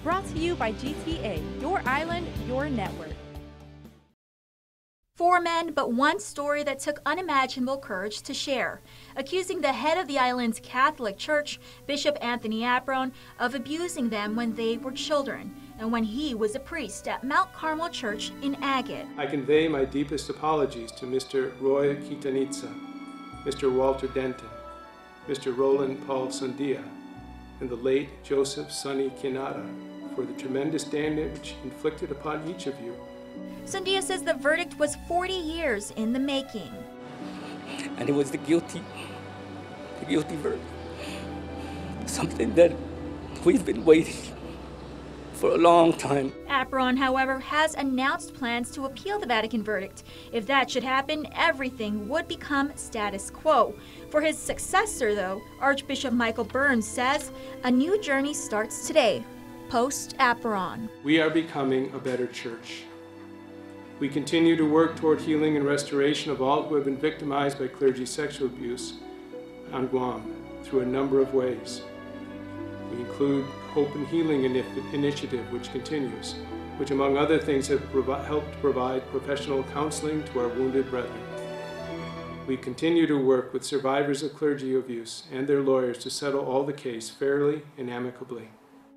Brought to you by GTA, your island, your network. 4 men, but one story that took unimaginable courage to share, accusing the head of the island's Catholic Church, Bishop Anthony Apuron, of abusing them when they were children and when he was a priest at Mount Carmel Church in Agate. I convey my deepest apologies to Mr. Roy Quitanitza, Mr. Walter Denton, Mr. Roland Paul Sandia, and the late Joseph Sonny Kinata for the tremendous damage inflicted upon each of you. Sandia says the verdict was 40 years in the making. And it was the guilty verdict. Something that we've been waiting for a long time. Apuron, however, has announced plans to appeal the Vatican verdict. If that should happen, everything would become status quo. For his successor, though, Archbishop Michael Byrnes says a new journey starts today, post-Apuron. We are becoming a better church. We continue to work toward healing and restoration of all who have been victimized by clergy sexual abuse on Guam through a number of ways. We include Hope and Healing Initiative, which continues, which among other things have helped provide professional counseling to our wounded brethren. We continue to work with survivors of clergy abuse and their lawyers to settle all the case fairly and amicably.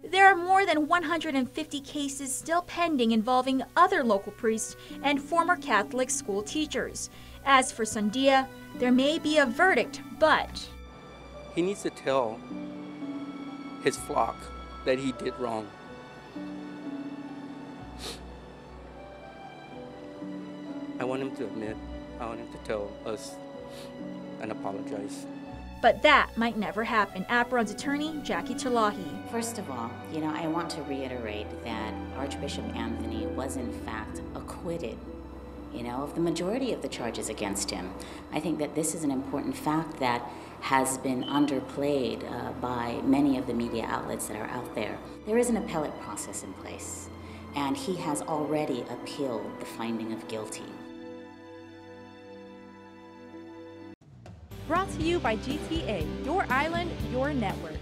There are more than 150 cases still pending involving other local priests and former Catholic school teachers. As for Sandia, there may be a verdict, but He needs to tell his flock that he did wrong. I want him to admit, I want him to tell us and apologize. But that might never happen. Apuron's attorney, Jackie Talahi. First of all, I want to reiterate that Archbishop Anthony was in fact acquitted, of the majority of the charges against him. I think that this is an important fact that has been underplayed by many of the media outlets that are out there. There is an appellate process in place, and he has already appealed the finding of guilty. Brought to you by GTA, your island, your network.